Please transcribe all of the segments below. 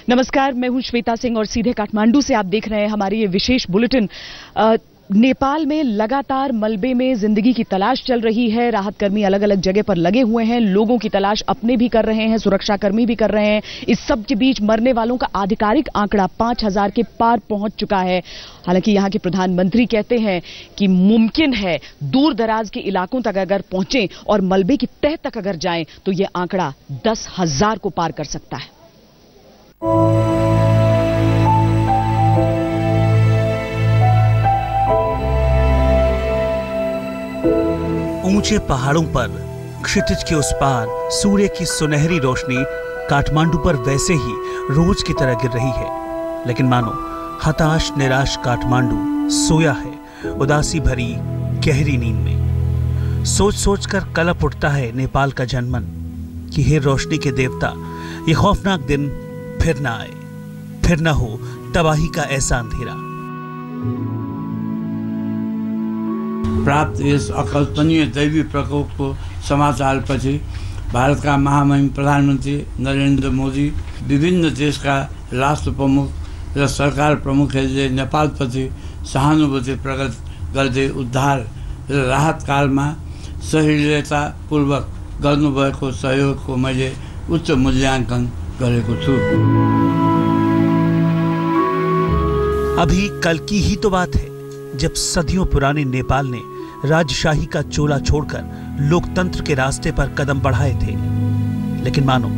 नमस्कार, मैं हूं श्वेता सिंह और सीधे काठमांडू से आप देख रहे हैं हमारी ये विशेष बुलेटिन। नेपाल में लगातार मलबे में जिंदगी की तलाश चल रही है। राहत कर्मी अलग अलग जगह पर लगे हुए हैं, लोगों की तलाश अपने भी कर रहे हैं, सुरक्षाकर्मी भी कर रहे हैं। इस सब के बीच मरने वालों का आधिकारिक आंकड़ा 5000 के पार पहुंच चुका है। हालांकि यहां के प्रधानमंत्री कहते हैं कि मुमकिन है दूर दराज के इलाकों तक अगर पहुंचे और मलबे की तह तक अगर जाएं तो यह आंकड़ा 10,000 को पार कर सकता है। ऊंचे पहाड़ों पर क्षितिज के उस पार सूर्य की सुनहरी रोशनी काठमांडू पर वैसे ही रोज की तरह गिर रही है, लेकिन मानो हताश निराश काठमांडू सोया है उदासी भरी गहरी नींद में। सोच सोच कर कलप उठता है नेपाल का जनमन कि हे रोशनी के देवता, ये खौफनाक दिन फिर ना आए, फिर ना हो तबाही का ऐसा अंधेरा। प्राप्त यस अकल्पनीय दैवी प्रकोप को समाचारपछि भारतका महामहिम प्रधानमन्त्री नरेन्द्र मोदी, विभिन्न देशका राष्ट्र प्रमुख र सरकार प्रमुखहरूले नेपालप्रति सहानुभूति प्रकट गर्दै उद्धार र राहत कालमा सहिष्णुतापूर्वक गर्नुभएको सहयोगको मैले उच्च मूल्याङ्कन गरेको छु। अभी कल की ही तो बात है जब सदियों पुराने नेपाल ने राजशाही का चोला छोड़कर लोकतंत्र के रास्ते पर कदम बढ़ाए थे, लेकिन मानो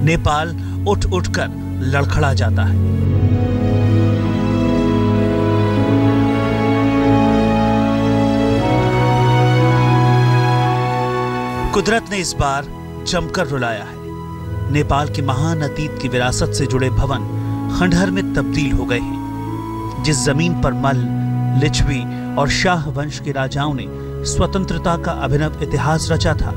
नेपाल उठ उठकर लड़खड़ा जाता है। कुदरत ने इस बार जमकर रुलाया है। नेपाल के महान अतीत की विरासत से जुड़े भवन खंडहर में तब्दील हो गए हैं। जिस जमीन पर मल, लिच्छवी और शाह वंश के राजाओं ने स्वतंत्रता का अभिनव इतिहास रचा था,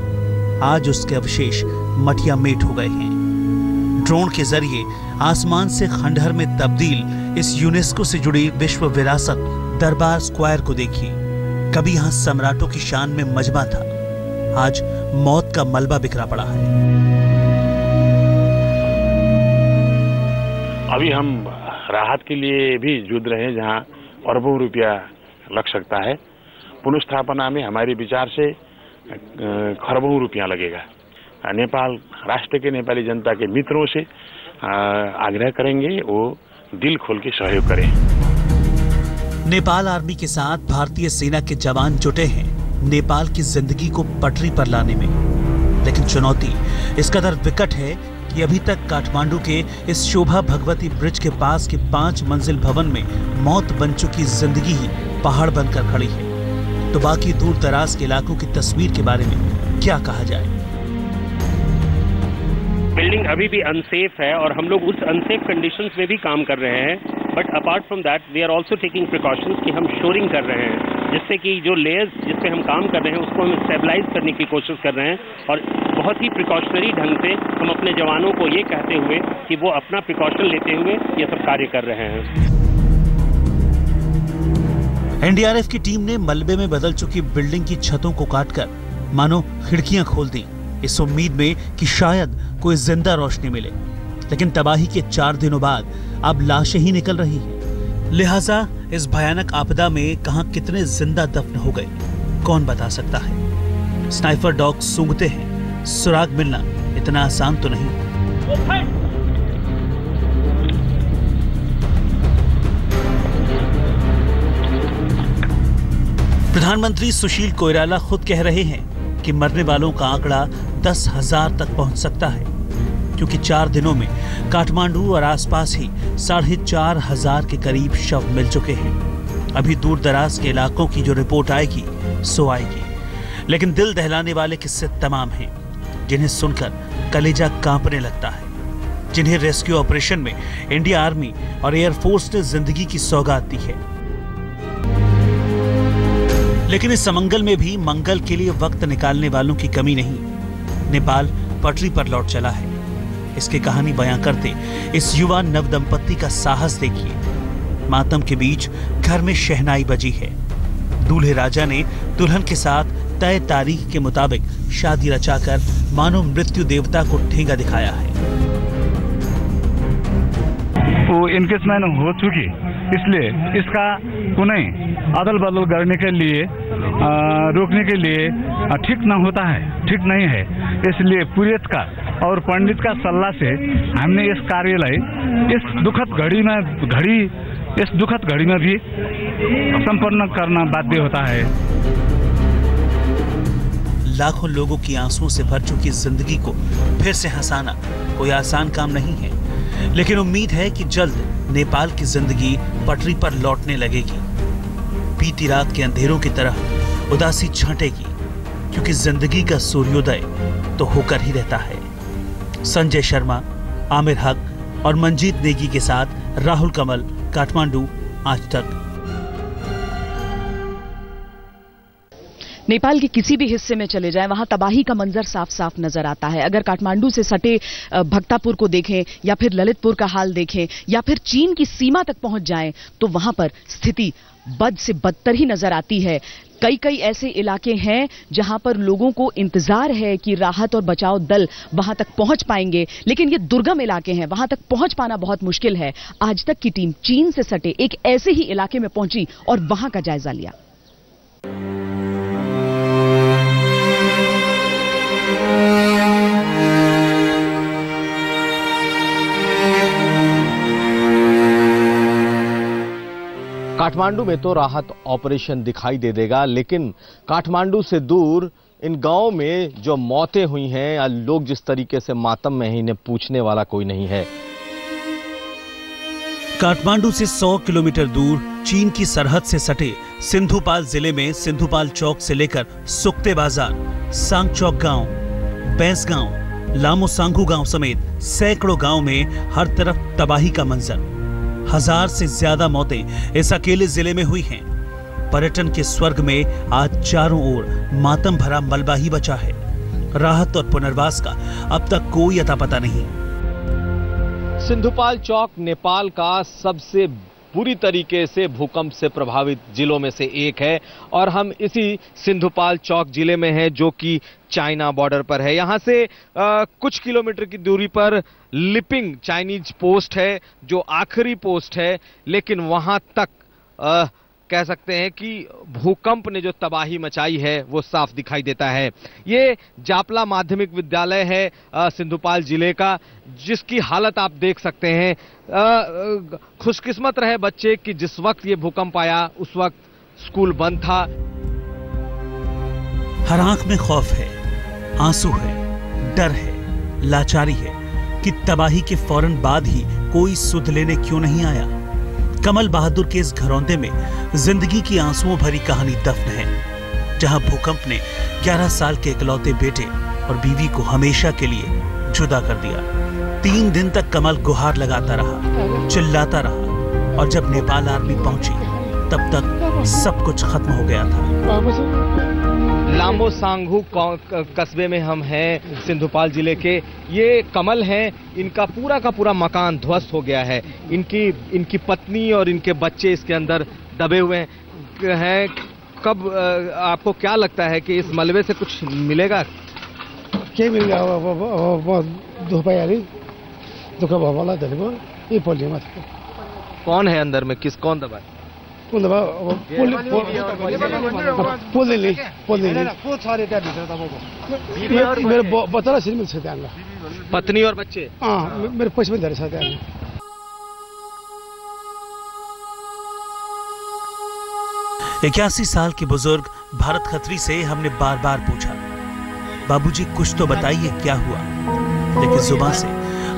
आज उसके अवशेष मटिया मेट हो गए हैं। ड्रोन के जरिए आसमान से खंडहर में तब्दील इस यूनेस्को से जुड़ी विश्व विरासत दरबार स्क्वायर को देखिए। कभी यहां सम्राटों की शान में मजमा था, आज मौत का मलबा बिखरा पड़ा है। अभी हम राहत के लिए भी जूझ रहे हैं, जहां अरबों रुपया लग सकता है। पुनर्स्थापना में हमारे विचार से खरबों रुपया लगेगा। नेपाल राष्ट्र के नेपाली जनता के मित्रों से आग्रह करेंगे वो दिल खोल के सहयोग करें। नेपाल आर्मी के साथ भारतीय सेना के जवान जुटे हैं नेपाल की जिंदगी को पटरी पर लाने में, लेकिन चुनौती इस कदर विकट है कि अभी तक काठमांडू के इस शोभा भगवती ब्रिज के पास के 5 मंजिल भवन में मौत बन चुकी जिंदगी ही पहाड़ बनकर खड़ी है। तो बाकी दूर दराज के इलाकों की तस्वीर के बारे में क्या कहा जाए। बिल्डिंग अभी भी अनसेफ है और हम लोग उस अनसेफ कंडीशंस में भी काम कर रहे हैं, but apart from that we are also taking precautions कि हम शोरिंग कर रहे हैं, जिससे कि जो लेयर्स जिस पे हम काम कर रहे हैं उसको हम स्टेबलाइज करने की कोशिश कर रहे हैं। और बहुत ही प्रिकॉशनरी ढंग से हम अपने जवानों को ये कहते हुए कि वो अपना प्रिकॉशन लेते हुए ये सब कार्य कर रहे हैं। एनडीआरएफ की टीम ने मलबे में बदल चुकी बिल्डिंग की छतों को काटकर मानो खिड़कियां खोल दी, इस उम्मीद में कि शायद कोई जिंदा रोशनी मिले, लेकिन तबाही के 4 दिनों बाद अब लाशें ही निकल रही है। लिहाजा इस भयानक आपदा में कहां कितने जिंदा दफन हो गए कौन बता सकता है। स्नाइपर डॉग सूंघते हैं, सुराग मिलना इतना आसान तो नहीं। प्रधानमंत्री सुशील कोइराला खुद कह रहे हैं कि मरने वालों का आंकड़ा 10,000 तक पहुंच सकता है, क्योंकि 4 दिनों में काठमांडू और आसपास ही 4,500 के करीब शव मिल चुके हैं। अभी दूर दराज के इलाकों की जो रिपोर्ट आएगी सो आएगी, लेकिन दिल दहलाने वाले किस्से तमाम हैं जिन्हें सुनकर कलेजा कांपने लगता है, जिन्हें रेस्क्यू ऑपरेशन में इंडिया आर्मी और एयरफोर्स ने जिंदगी की सौगात दी है। लेकिन इस समंगल में भी मंगल के लिए वक्त निकालने वालों की कमी नहीं। नेपाल पटरी पर लौट चला है। इसकी कहानी बयां करते इस युवा नवदंपति का साहस देखिए। मातम के बीच घर में शहनाई बजी है। दूल्हे राजा ने दुल्हन के साथ तय तारीख के मुताबिक शादी रचाकर मानो मृत्यु देवता को ठेंगा दिखाया है। वो इन्केसमेंट हो चुकी, इसलिए इसका कुनै अदल बदल करने के लिए रोकने के लिए ठीक ना होता है, ठीक नहीं है। इसलिए पुरोहित का और पंडित का सलाह से हमने इस कार्यलाई इस दुखद घड़ी में भी संपन्न करना बाध्य होता है। लाखों लोगों की आंसुओं से भर चुकी जिंदगी को फिर से हंसाना कोई आसान काम नहीं है, लेकिन उम्मीद है कि जल्द नेपाल की जिंदगी पटरी पर लौटने लगेगी। बीती रात के अंधेरों की तरह उदासी छंटेगी, क्योंकि जिंदगी का सूर्योदय तो होकर ही रहता है। संजय शर्मा, आमिर हक और मंजीत नेगी के साथ राहुल कमल, काठमांडू, आज तक। नेपाल के किसी भी हिस्से में चले जाएं, वहां तबाही का मंजर साफ साफ नजर आता है। अगर काठमांडू से सटे भक्तापुर को देखें या फिर ललितपुर का हाल देखें या फिर चीन की सीमा तक पहुंच जाएं, तो वहां पर स्थिति बद से बदतर ही नजर आती है। कई ऐसे इलाके हैं जहां पर लोगों को इंतजार है कि राहत और बचाव दल वहां तक पहुंच पाएंगे, लेकिन ये दुर्गम इलाके हैं, वहां तक पहुंच पाना बहुत मुश्किल है। आज तक की टीम चीन से सटे एक ऐसे ही इलाके में पहुंची और वहां का जायजा लिया। काठमांडू में तो राहत ऑपरेशन दिखाई दे देगा, लेकिन काठमांडू से दूर इन गांवों में जो मौतें हुई हैं, लोग जिस तरीके से मातम में हैं, इन्हें पूछने वाला कोई नहीं है। काठमांडू से 100 किलोमीटर दूर चीन की सरहद से सटे सिंधुपाल जिले में सिंधुपाल चौक से लेकर सुक्ते बाजार, सांगचौक गांव, बैंस गांव, लामो सांगू गांव समेत सैकड़ों गांव में हर तरफ तबाही का मंजर। 1000 से ज्यादा मौतें इस अकेले जिले में हुई हैं। पर्यटन के स्वर्ग में आज चारों ओर मातम भरा मलबा ही बचा है। राहत और पुनर्वास का अब तक कोई अता पता नहीं। सिंधुपाल चौक नेपाल का सबसे बुरी तरीके से भूकंप से प्रभावित जिलों में से एक है और हम इसी सिंधुपाल चौक जिले में हैं, जो कि चाइना बॉर्डर पर है। यहाँ से कुछ किलोमीटर की दूरी पर लिपिंग चाइनीज पोस्ट है, जो आखिरी पोस्ट है, लेकिन वहां तक कह सकते हैं कि भूकंप ने जो तबाही मचाई है वो साफ दिखाई देता है। ये जापला माध्यमिक विद्यालय है सिंधुपाल जिले का, जिसकी हालत आप देख सकते हैं। खुशकिस्मत रहे बच्चे कि जिस वक्त ये भूकंप आया उस वक्त स्कूल बंद था। हर आंख में खौफ है, आंसू है, डर है, लाचारी है कि तबाही के फौरन बाद ही कोई सुध लेने क्यों नहीं आया। कमल बहादुर के इस घरौंदे में जिंदगी की आंसुओं भरी कहानी दफन है, जहां भूकंप ने 11 साल के इकलौते बेटे और बीवी को हमेशा के लिए जुदा कर दिया। 3 दिन तक कमल गुहार लगाता रहा, चिल्लाता रहा, और जब नेपाल आर्मी पहुंची तब तक सब कुछ खत्म हो गया था। लामो सांगू कस्बे में हम हैं, सिंधुपाल जिले के। ये कमल हैं, इनका पूरा का पूरा मकान ध्वस्त हो गया है। इनकी पत्नी और इनके बच्चे इसके अंदर दबे हुए हैं। कब आपको क्या लगता है कि इस मलबे से कुछ मिलेगा? क्या मिलेगा? कौन है अंदर में? कौन दबा है? मेरे बच्चा मिल सकते हैं, पत्नी और बच्चे। हाँ, मेरे पैसे में धर सकते हैं। 81 साल के बुजुर्ग भारत खत्री से हमने बार बार पूछा, बाबूजी कुछ तो बताइए क्या हुआ, लेकिन जुबान से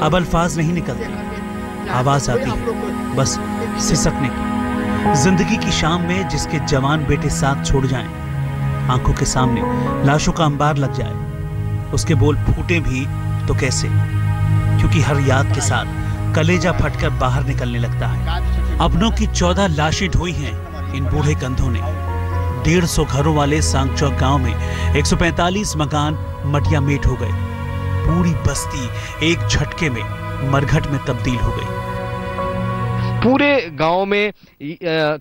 अब अल्फाज नहीं निकलते। आवाज आती है बस सिसकने की। जिंदगी की शाम में जिसके जवान बेटे साथ छोड़ जाएं, आंखों के सामने लाशों का अंबार लग जाए, उसके बोल फूटे भी तो कैसे, क्योंकि हर याद के साथ कलेजा फटकर बाहर निकलने लगता है। अपनों की 14 लाशें ढोई हैं इन बूढ़े कंधों ने। 150 घरों वाले सांगचौक गांव में 145 मकान मटिया मेट हो गए। पूरी बस्ती एक झटके में मरघट में तब्दील हो गई। पूरे गांव में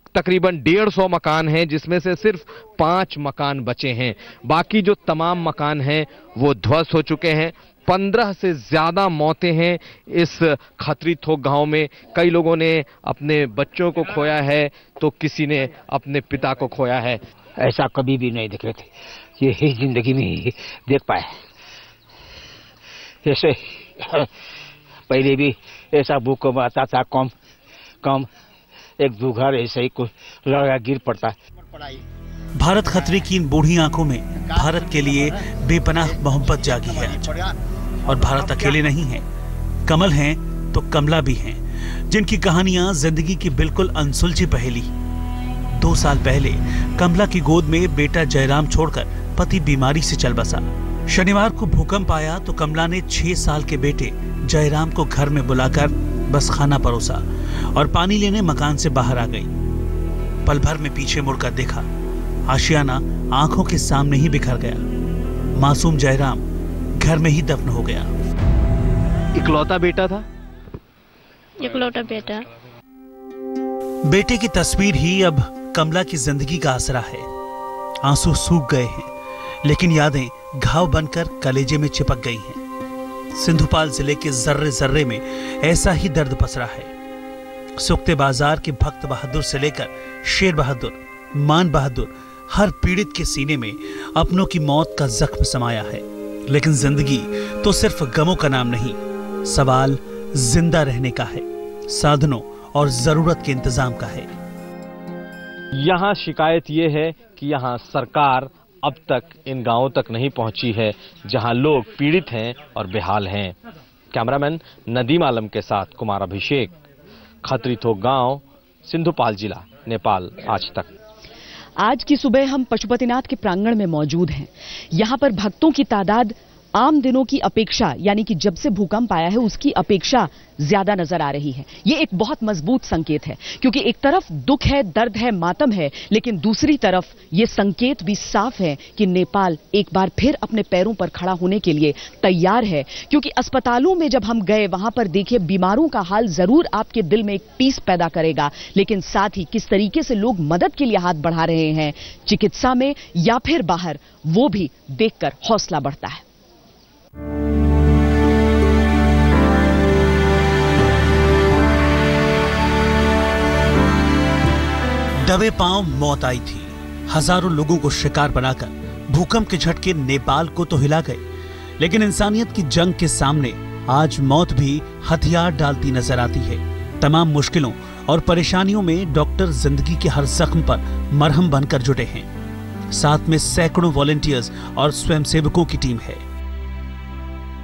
तकरीबन 150 मकान हैं, जिसमें से सिर्फ 5 मकान बचे हैं। बाकी जो तमाम मकान हैं वो ध्वस्त हो चुके हैं। 15 से ज्यादा मौतें हैं इस खत्री थोक गांव में। कई लोगों ने अपने बच्चों को खोया है तो किसी ने अपने पिता को खोया है। ऐसा कभी भी नहीं देखे थे, ये ही जिंदगी में ही देख पाए। ऐसे पहले भी ऐसा भूकंप आता था, कम एक दो घर ऐसे ही कुछ लड़का गिर पड़ता है। भारत खतरे की इन बूढ़ी आंखों में भारत के लिए बेपनाह मोहब्बत जागी है और भारत अकेले नहीं है, कमल हैं तो कमला भी हैं, जिनकी कहानियां जिंदगी की बिल्कुल अनसुलझी पहेली। 2 साल पहले कमला की गोद में बेटा जयराम छोड़कर पति बीमारी से चल बसा। शनिवार को भूकंप आया तो कमला ने 6 साल के बेटे जयराम को घर में बुलाकर बस खाना परोसा और पानी लेने मकान से बाहर आ गई। पल भर में पीछे मुड़कर देखा, आशियाना आंखों के सामने ही बिखर गया। मासूम जयराम घर में ही दफन हो गया। इकलौता बेटा था, इकलौता बेटा। बेटे की तस्वीर ही अब कमला की जिंदगी का आसरा है। आंसू सूख गए हैं, लेकिन यादें घाव बनकर कलेजे में चिपक गई हैं। सिंधुपाल जिले के जर्रे जर्रे में ऐसा ही दर्द पसरा है। सुखते बाजार के भक्त बहादुर से लेकर शेर बहादुर, मान बहादुर, हर पीड़ित के सीने में अपनों की मौत का जख्म समाया है। लेकिन जिंदगी तो सिर्फ गमों का नाम नहीं, सवाल जिंदा रहने का है, साधनों और जरूरत के इंतजाम का है। यहाँ शिकायत ये है कि यहाँ सरकार अब तक इन गांवों तक नहीं पहुंची है जहां लोग पीड़ित हैं और बेहाल हैं। कैमरामैन नदीम आलम के साथ कुमार अभिषेक, खत्री थोक गांव, सिंधुपाल जिला, नेपाल आज तक। आज की सुबह हम पशुपतिनाथ के प्रांगण में मौजूद हैं। यहां पर भक्तों की तादाद आम दिनों की अपेक्षा, यानी कि जब से भूकंप आया है उसकी अपेक्षा ज्यादा नजर आ रही है। ये एक बहुत मजबूत संकेत है, क्योंकि एक तरफ दुख है, दर्द है, मातम है, लेकिन दूसरी तरफ ये संकेत भी साफ है कि नेपाल एक बार फिर अपने पैरों पर खड़ा होने के लिए तैयार है। क्योंकि अस्पतालों में जब हम गए, वहां पर देखिए बीमारों का हाल जरूर आपके दिल में एक टीस पैदा करेगा, लेकिन साथ ही किस तरीके से लोग मदद के लिए हाथ बढ़ा रहे हैं, चिकित्सा में या फिर बाहर, वो भी देखकर हौसला बढ़ता है। दबे पांव मौत आई थी। हजारों लोगों को शिकार बनाकर भूकंप के झटके नेपाल को तो हिला गए, लेकिन इंसानियत की जंग के सामने आज मौत भी हथियार डालती नजर आती है। तमाम मुश्किलों और परेशानियों में डॉक्टर जिंदगी के हर जख्म पर मरहम बनकर जुटे हैं। साथ में सैकड़ों वॉलंटियर्स और स्वयंसेवकों की टीम है।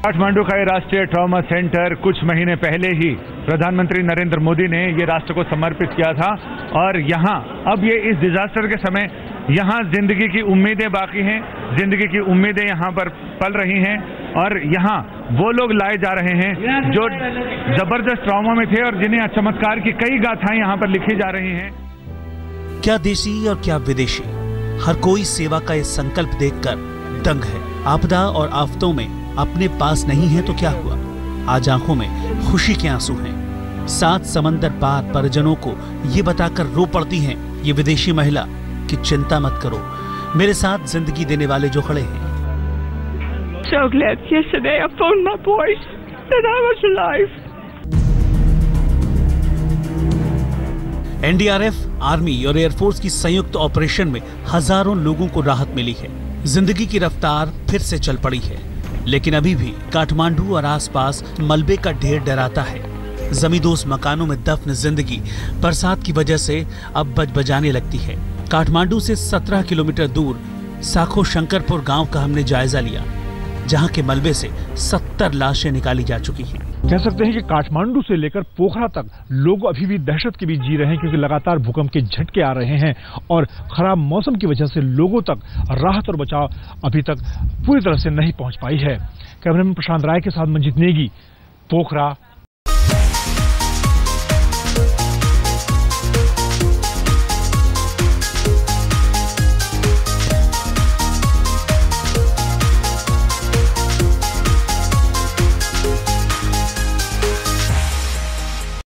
काठमांडू का ये राष्ट्रीय ट्रॉमा सेंटर कुछ महीने पहले ही प्रधानमंत्री नरेंद्र मोदी ने ये राष्ट्र को समर्पित किया था, और यहाँ अब ये इस डिजास्टर के समय यहाँ जिंदगी की उम्मीदें बाकी हैं, जिंदगी की उम्मीदें यहाँ पर पल रही हैं, और यहाँ वो लोग लाए जा रहे हैं जो जबरदस्त ट्रॉमा में थे और जिन्हें चमत्कार की कई गाथाएं यहाँ पर लिखी जा रही हैं। क्या देशी और क्या विदेशी, हर कोई सेवा का ये संकल्प देखकर दंग है। आपदा और आफतों में अपने पास नहीं है तो क्या हुआ, आज आंखों में खुशी के आंसू हैं। 7 समंदर पार परिजनों को ये बताकर रो पड़ती हैं ये विदेशी महिला कि चिंता मत करो, मेरे साथ जिंदगी देने वाले जो खड़े हैं। So glad yesterday I found my boys that I was alive. NDRF, army और एयरफोर्स की संयुक्त ऑपरेशन में हजारों लोगों को राहत मिली है। जिंदगी की रफ्तार फिर से चल पड़ी है, लेकिन अभी भी काठमांडू और आसपास मलबे का ढेर डराता है। जमींदोज मकानों में दफन जिंदगी बरसात की वजह से अब बजाने लगती है। काठमांडू से 17 किलोमीटर दूर साखो शंकरपुर गांव का हमने जायजा लिया, जहां के मलबे से 70 लाशें निकाली जा चुकी हैं। कह सकते हैं कि काठमांडू से लेकर पोखरा तक लोग अभी भी दहशत के बीच जी रहे हैं, क्योंकि लगातार भूकंप के झटके आ रहे हैं और खराब मौसम की वजह से लोगों तक राहत और बचाव अभी तक पूरी तरह से नहीं पहुंच पाई है। कैमरामैन प्रशांत राय के साथ मंजीत नेगी, पोखरा।